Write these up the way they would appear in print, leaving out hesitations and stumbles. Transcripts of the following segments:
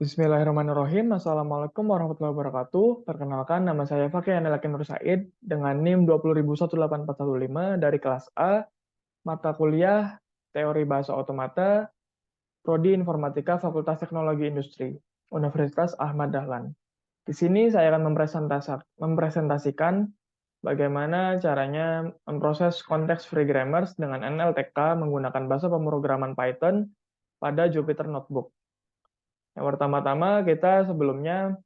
Bismillahirrahmanirrahim. Assalamualaikum warahmatullahi wabarakatuh. Perkenalkan, nama saya Fakih Anelakin Nur Said dengan NIM 20.18415 dari kelas A, mata kuliah Teori Bahasa Otomata, Prodi Informatika Fakultas Teknologi Industri, Universitas Ahmad Dahlan. Di sini saya akan mempresentasikan bagaimana caranya memproses konteks free grammars dengan NLTK menggunakan bahasa pemrograman Python pada Jupyter Notebook. Yang pertama-tama kita sebelumnya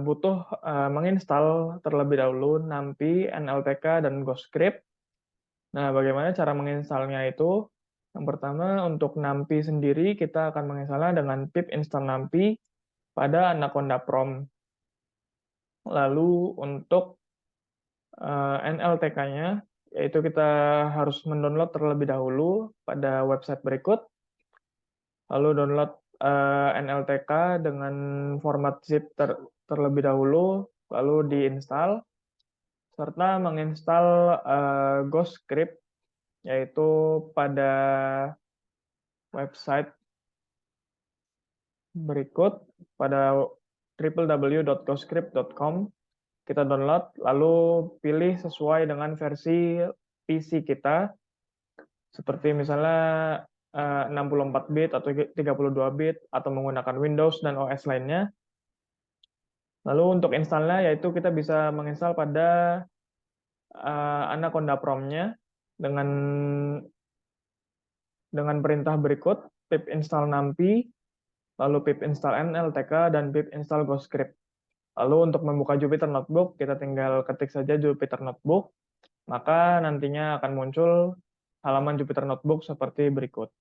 butuh menginstal terlebih dahulu NumPy, NLTK, dan Ghostscript. Nah, bagaimana cara menginstalnya itu? Yang pertama, untuk NumPy sendiri kita akan menginstalnya dengan pip install NumPy pada Anaconda Prom. Lalu untuk NLTK-nya, yaitu kita harus mendownload terlebih dahulu pada website berikut. Lalu download NLTK dengan format zip terlebih dahulu, lalu diinstal, serta menginstal Ghostscript, yaitu pada website berikut, pada www.ghostscript.com. Kita download, lalu pilih sesuai dengan versi PC kita, seperti misalnya 64 bit atau 32 bit, atau menggunakan Windows dan OS lainnya. Lalu untuk installnya, yaitu kita bisa menginstal pada Anaconda Prom-nya dengan perintah berikut, pip install numpy, lalu pip install nltk, dan pip install Ghostscript. Lalu untuk membuka Jupyter Notebook, kita tinggal ketik saja Jupyter Notebook, maka nantinya akan muncul halaman Jupyter Notebook seperti berikut.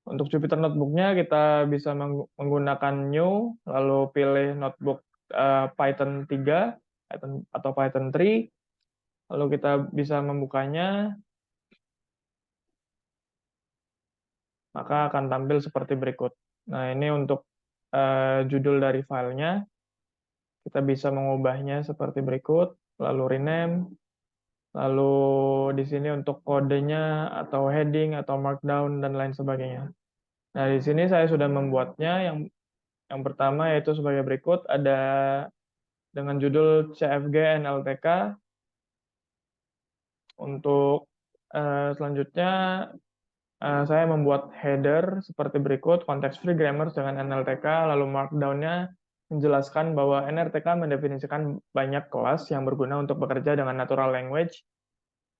Untuk Jupyter Notebook-nya kita bisa menggunakan New, lalu pilih notebook Python 3 atau Python 3, lalu kita bisa membukanya, maka akan tampil seperti berikut. Nah, ini untuk judul dari filenya, kita bisa mengubahnya seperti berikut, lalu rename, lalu di sini untuk kodenya atau heading atau markdown dan lain sebagainya. Nah, di sini saya sudah membuatnya. Yang pertama yaitu sebagai berikut, ada dengan judul CFG NLTK. Untuk selanjutnya saya membuat header seperti berikut, konteks free grammars dengan NLTK, lalu markdown-nya menjelaskan bahwa NLTK mendefinisikan banyak kelas yang berguna untuk bekerja dengan natural language.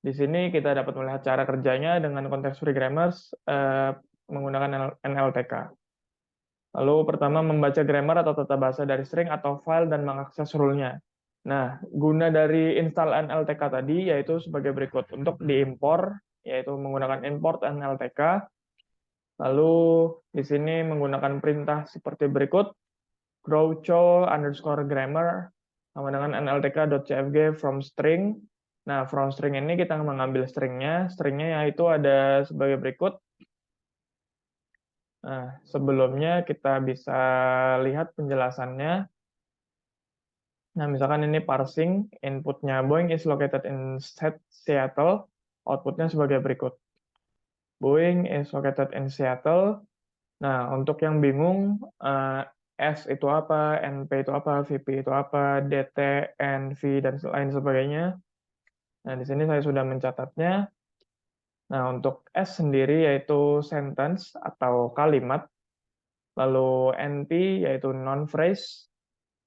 Di sini kita dapat melihat cara kerjanya dengan konteks free grammars menggunakan NLTK. Lalu pertama, membaca grammar atau tata bahasa dari string atau file dan mengakses rule-nya. Nah, guna dari install NLTK tadi yaitu sebagai berikut. Untuk diimpor, yaitu menggunakan import NLTK. Lalu di sini menggunakan perintah seperti berikut, groucho_grammar sama dengan nltk.cfg from string. Nah, from string ini kita mengambil stringnya. Stringnya yaitu ada sebagai berikut. Nah, sebelumnya kita bisa lihat penjelasannya. Nah, misalkan ini parsing, inputnya Boeing is located in Seattle, outputnya sebagai berikut. Boeing is located in Seattle. Nah, untuk yang bingung, S itu apa, NP itu apa, VP itu apa, DT, NV, dan lain sebagainya. Nah, di sini saya sudah mencatatnya. Nah, untuk S sendiri yaitu sentence atau kalimat, lalu NP yaitu non-phrase,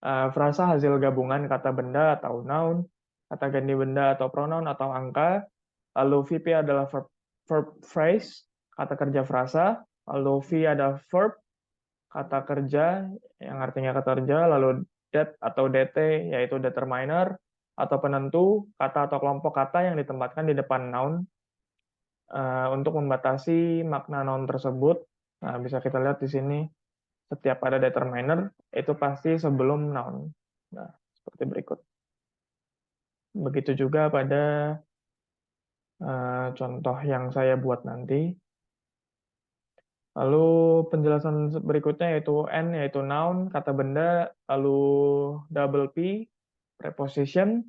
frasa hasil gabungan kata benda atau noun, kata ganti benda atau pronoun atau angka, lalu VP adalah verb phrase, kata kerja frasa, lalu V adalah verb, kata kerja yang artinya kata kerja, lalu det atau DT yaitu determiner atau penentu, kata atau kelompok kata yang ditempatkan di depan noun untuk membatasi makna noun tersebut. Nah, bisa kita lihat di sini setiap ada determiner itu pasti sebelum noun. Nah, seperti berikut. Begitu juga pada contoh yang saya buat nanti. Lalu penjelasan berikutnya yaitu N yaitu noun, kata benda, lalu double P, preposition,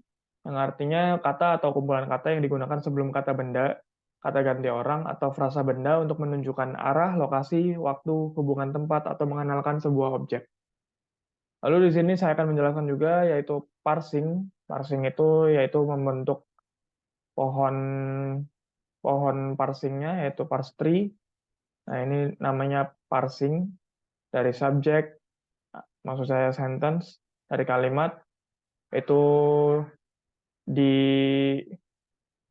yang artinya kata atau kumpulan kata yang digunakan sebelum kata benda. kata ganti orang, atau frasa benda untuk menunjukkan arah, lokasi, waktu, hubungan tempat, atau mengenalkan sebuah objek. Lalu di sini saya akan menjelaskan juga yaitu parsing. Parsing itu yaitu membentuk pohon parsingnya yaitu parse tree. Nah, ini namanya parsing dari subjek, maksud saya sentence, dari kalimat itu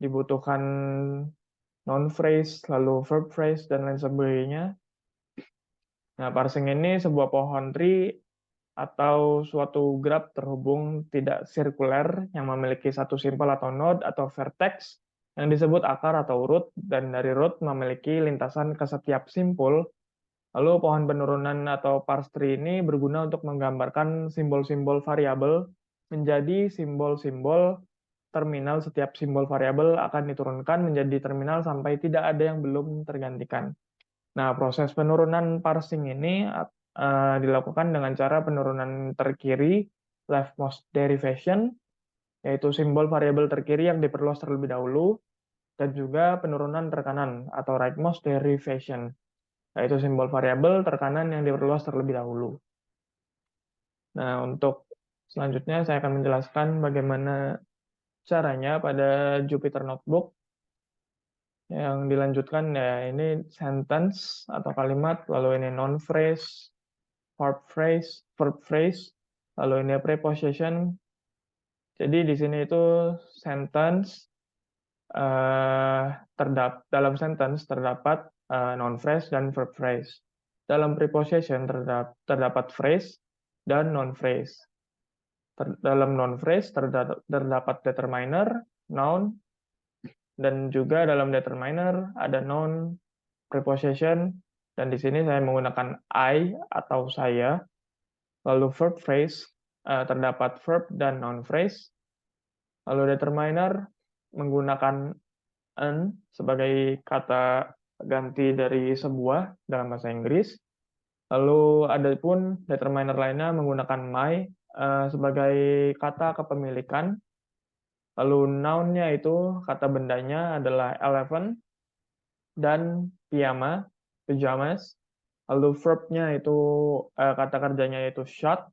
dibutuhkan noun phrase, lalu verb phrase, dan lain sebagainya. Nah, parsing ini sebuah pohon tree atau suatu graph terhubung tidak sirkuler yang memiliki satu simpel atau node atau vertex yang disebut akar atau root, dan dari root memiliki lintasan ke setiap simpul. Lalu pohon penurunan atau parse tree ini berguna untuk menggambarkan simbol-simbol variabel menjadi simbol-simbol terminal. Setiap simbol variabel akan diturunkan menjadi terminal sampai tidak ada yang belum tergantikan. Nah, proses penurunan parsing ini dilakukan dengan cara penurunan terkiri, leftmost derivation, yaitu simbol variabel terkiri yang diperluas terlebih dahulu, dan juga penurunan terkanan atau rightmost derivation, yaitu simbol variabel terkanan yang diperluas terlebih dahulu. Nah, untuk selanjutnya saya akan menjelaskan bagaimana caranya pada Jupyter Notebook. Yang dilanjutkan ya ini sentence atau kalimat, lalu ini noun phrase, verb phrase, lalu ini preposition. Jadi di sini itu sentence, dalam sentence terdapat noun phrase dan verb phrase. Dalam preposition terdapat phrase dan noun phrase. Dalam noun phrase terdapat determiner, noun, dan juga dalam determiner ada noun, preposition, dan di sini saya menggunakan I atau saya. Lalu verb phrase terdapat verb dan noun phrase. Lalu determiner menggunakan an sebagai kata ganti dari sebuah dalam bahasa Inggris. Lalu ada pun determiner lainnya menggunakan my sebagai kata kepemilikan. Lalu noun-nya itu kata bendanya adalah elephant dan pajamas. Lalu verb-nya itu kata kerjanya itu shot.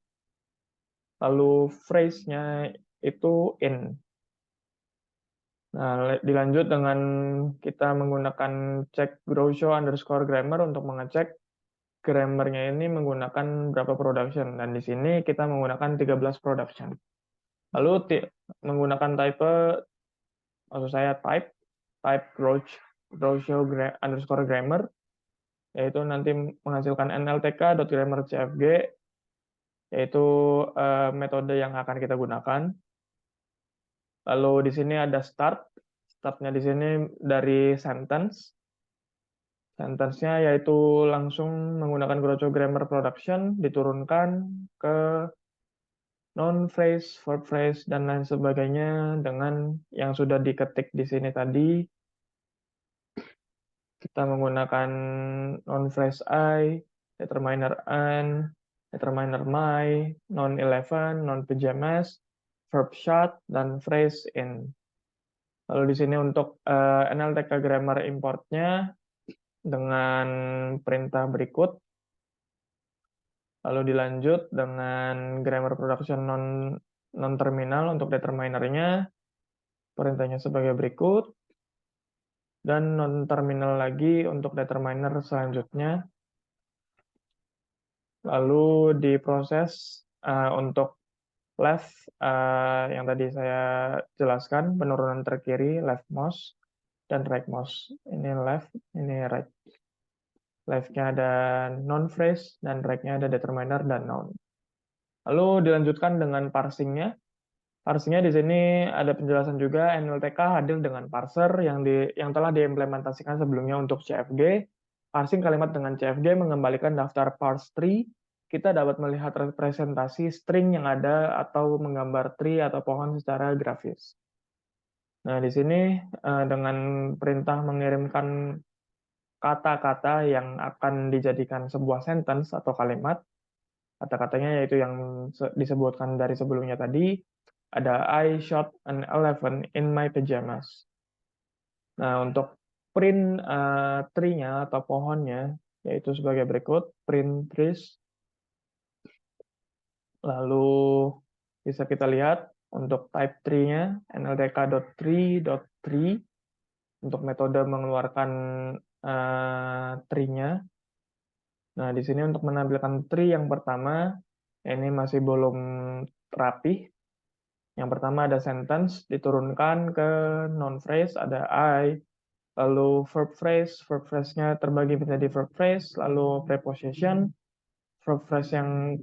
Lalu phrase-nya itu in. Nah, dilanjut dengan kita menggunakan cek Groucho_grammar untuk mengecek grammarnya ini menggunakan berapa production. Dan di sini kita menggunakan 13 production. Lalu menggunakan maksud saya type Groucho_grammar, yaitu nanti menghasilkan nltk.grammar_cfg, yaitu metode yang akan kita gunakan. Lalu di sini ada startnya di sini dari sentence. Sentence-nya yaitu langsung menggunakan Groucho Grammar Production, diturunkan ke noun phrase, verb phrase, dan lain sebagainya dengan yang sudah diketik di sini tadi. Kita menggunakan noun phrase I, determiner an, determiner my, noun elephant, noun pajamas, verb shot, dan phrase in. Lalu di sini untuk NLTK grammar importnya dengan perintah berikut. Lalu dilanjut dengan grammar production non terminal untuk determinernya. Perintahnya sebagai berikut. Dan non terminal lagi untuk determiner selanjutnya. Lalu diproses untuk left yang tadi saya jelaskan, penurunan terkiri leftmost dan rightmost. Ini left, ini right. Left-nya ada noun phrase dan right-nya ada determiner dan noun. Lalu dilanjutkan dengan parsing-nya. Parsing-nya di sini ada penjelasan juga. NLTK hadir dengan parser yang telah diimplementasikan sebelumnya untuk CFG. Parsing kalimat dengan CFG mengembalikan daftar parse tree. Kita dapat melihat representasi string yang ada atau menggambar tree atau pohon secara grafis. Nah, di sini dengan perintah mengirimkan kata-kata yang akan dijadikan sebuah sentence atau kalimat. Kata-katanya yaitu yang disebutkan dari sebelumnya tadi, ada I shot an elephant in my pajamas. Nah, untuk print tree-nya atau pohonnya, yaitu sebagai berikut, print trees. Lalu bisa kita lihat untuk type tree-nya, nldk.tree.tree, untuk metode mengeluarkan tree-nya. Nah, di sini untuk menampilkan tree yang pertama, ini masih belum rapih. Yang pertama ada sentence, diturunkan ke noun phrase, ada I, lalu verb phrase-nya terbagi menjadi verb phrase, lalu preposition, verb phrase yang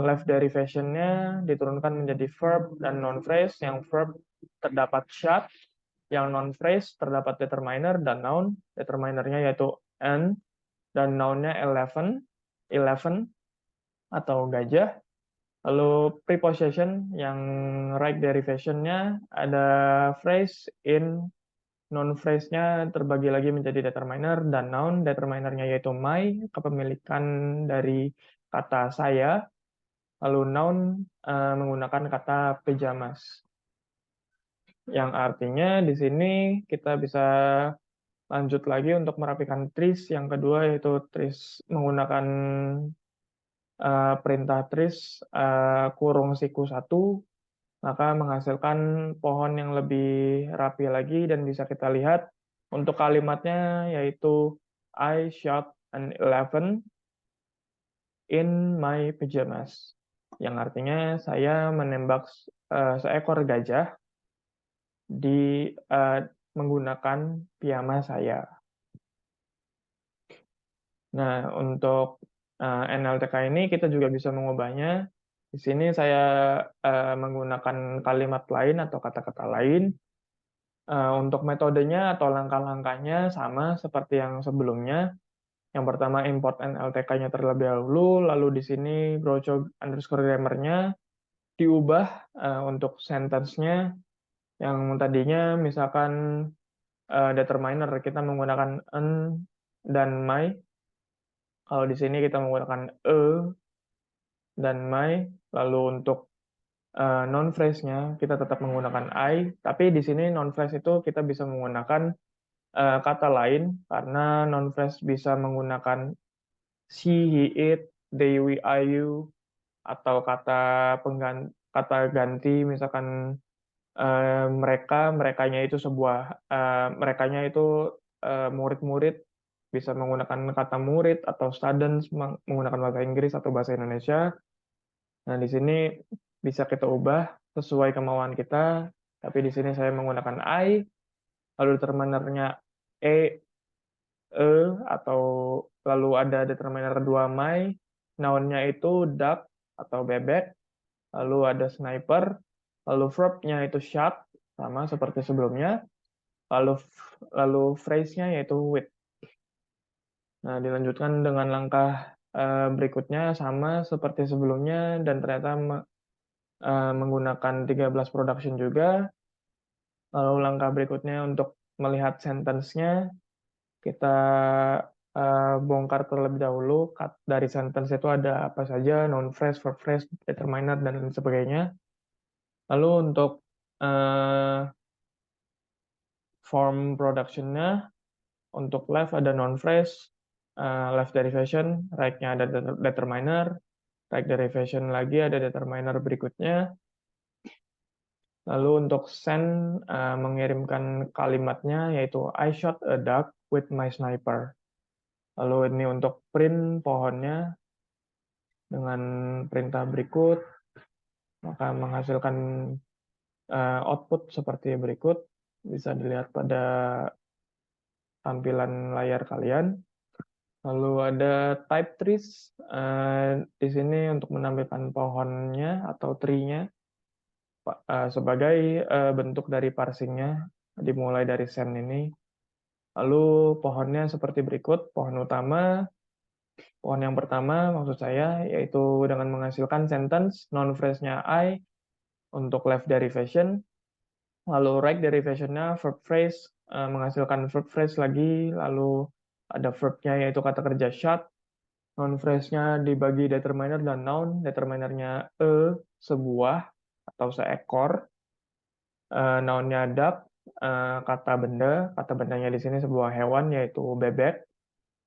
left derivation-nya diturunkan menjadi verb dan noun phrase, yang verb terdapat shall, yang noun phrase terdapat determiner dan noun, determinernya yaitu an, dan noun-nya 11 atau gajah. Lalu preposition yang right derivation-nya ada phrase, in, noun phrase-nya terbagi lagi menjadi determiner dan noun, determinernya yaitu my, kepemilikan dari kata saya, lalu noun menggunakan kata pajamas. Yang artinya di sini kita bisa lanjut lagi untuk merapikan trees yang kedua, yaitu trees menggunakan perintah trees kurung siku 1, maka menghasilkan pohon yang lebih rapi lagi, dan bisa kita lihat untuk kalimatnya yaitu I shot an elephant in my pajamas, yang artinya saya menembak seekor gajah di menggunakan piyama saya. Nah, untuk NLTK ini kita juga bisa mengubahnya. Di sini saya menggunakan kalimat lain atau kata-kata lain. Untuk metodenya atau langkah-langkahnya sama seperti yang sebelumnya. Yang pertama import NLTK-nya terlebih dahulu, lalu di sini Groucho underscore grammar-nya diubah untuk sentence-nya yang tadinya misalkan determiner kita menggunakan an dan my. Kalau di sini kita menggunakan dan my, lalu untuk noun phrase-nya kita tetap menggunakan I, tapi di sini noun phrase itu kita bisa menggunakan kata lain karena noun phrase bisa menggunakan she, he, it, they, we, I, you, atau kata ganti misalkan merekanya itu merekanya itu murid-murid, bisa menggunakan kata murid atau students menggunakan bahasa Inggris atau bahasa Indonesia. Nah, di sini bisa kita ubah sesuai kemauan kita, tapi di sini saya menggunakan I, lalu determinernya e, atau lalu ada determiner 2 my, noun-nya itu duck atau bebek, lalu ada sniper, lalu verb-nya itu shot, sama seperti sebelumnya, lalu phrase-nya yaitu with. Nah, dilanjutkan dengan langkah berikutnya sama seperti sebelumnya, dan ternyata menggunakan 13 production juga. Lalu langkah berikutnya untuk melihat sentence-nya, kita bongkar terlebih dahulu. Dari sentence itu ada apa saja, noun phrase, verb phrase, determiner, dan lain sebagainya. Lalu untuk form production-nya, untuk left ada noun phrase, left derivation, right-nya ada determiner, right derivation lagi ada determiner berikutnya. Lalu untuk send, mengirimkan kalimatnya yaitu I shot a duck with my sniper. Lalu ini untuk print pohonnya dengan perintah berikut, maka menghasilkan output seperti berikut. Bisa dilihat pada tampilan layar kalian. Lalu ada type trees di sini untuk menampilkan pohonnya atau tree-nya sebagai bentuk dari parsingnya, dimulai dari send ini. Lalu pohonnya seperti berikut. Pohon utama, pohon yang pertama maksud saya, yaitu dengan menghasilkan sentence, noun phrase-nya I, untuk left derivation, lalu right derivation-nya verb phrase, menghasilkan verb phrase lagi, lalu ada verb-nya yaitu kata kerja shot, noun phrase-nya dibagi determiner dan noun, determinernya sebuah atau seekor, noun-nya duck, kata benda. Kata bendanya di sini sebuah hewan, yaitu bebek.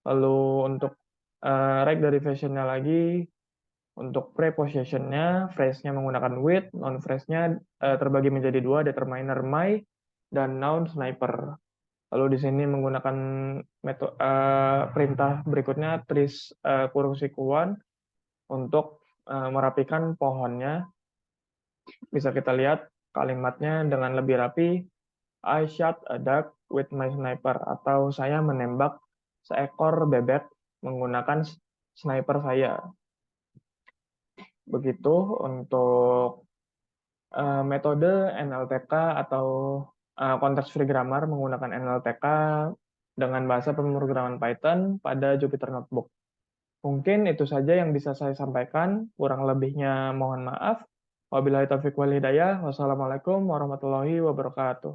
Lalu untuk right derivation-nya lagi, untuk preposition-nya, phrase-nya menggunakan with, noun phrase-nya terbagi menjadi dua, determiner my, dan noun sniper. Lalu di sini menggunakan perintah berikutnya, tris kurung sikuan, untuk merapikan pohonnya. Bisa kita lihat kalimatnya dengan lebih rapi, I shot a duck with my sniper, atau saya menembak seekor bebek menggunakan sniper saya. Begitu untuk metode NLTK atau context free grammar menggunakan NLTK dengan bahasa pemrograman Python pada Jupyter Notebook. Mungkin itu saja yang bisa saya sampaikan, kurang lebihnya mohon maaf. Wabillahi taufiq wal hidayah. Wassalamualaikum warahmatullahi wabarakatuh.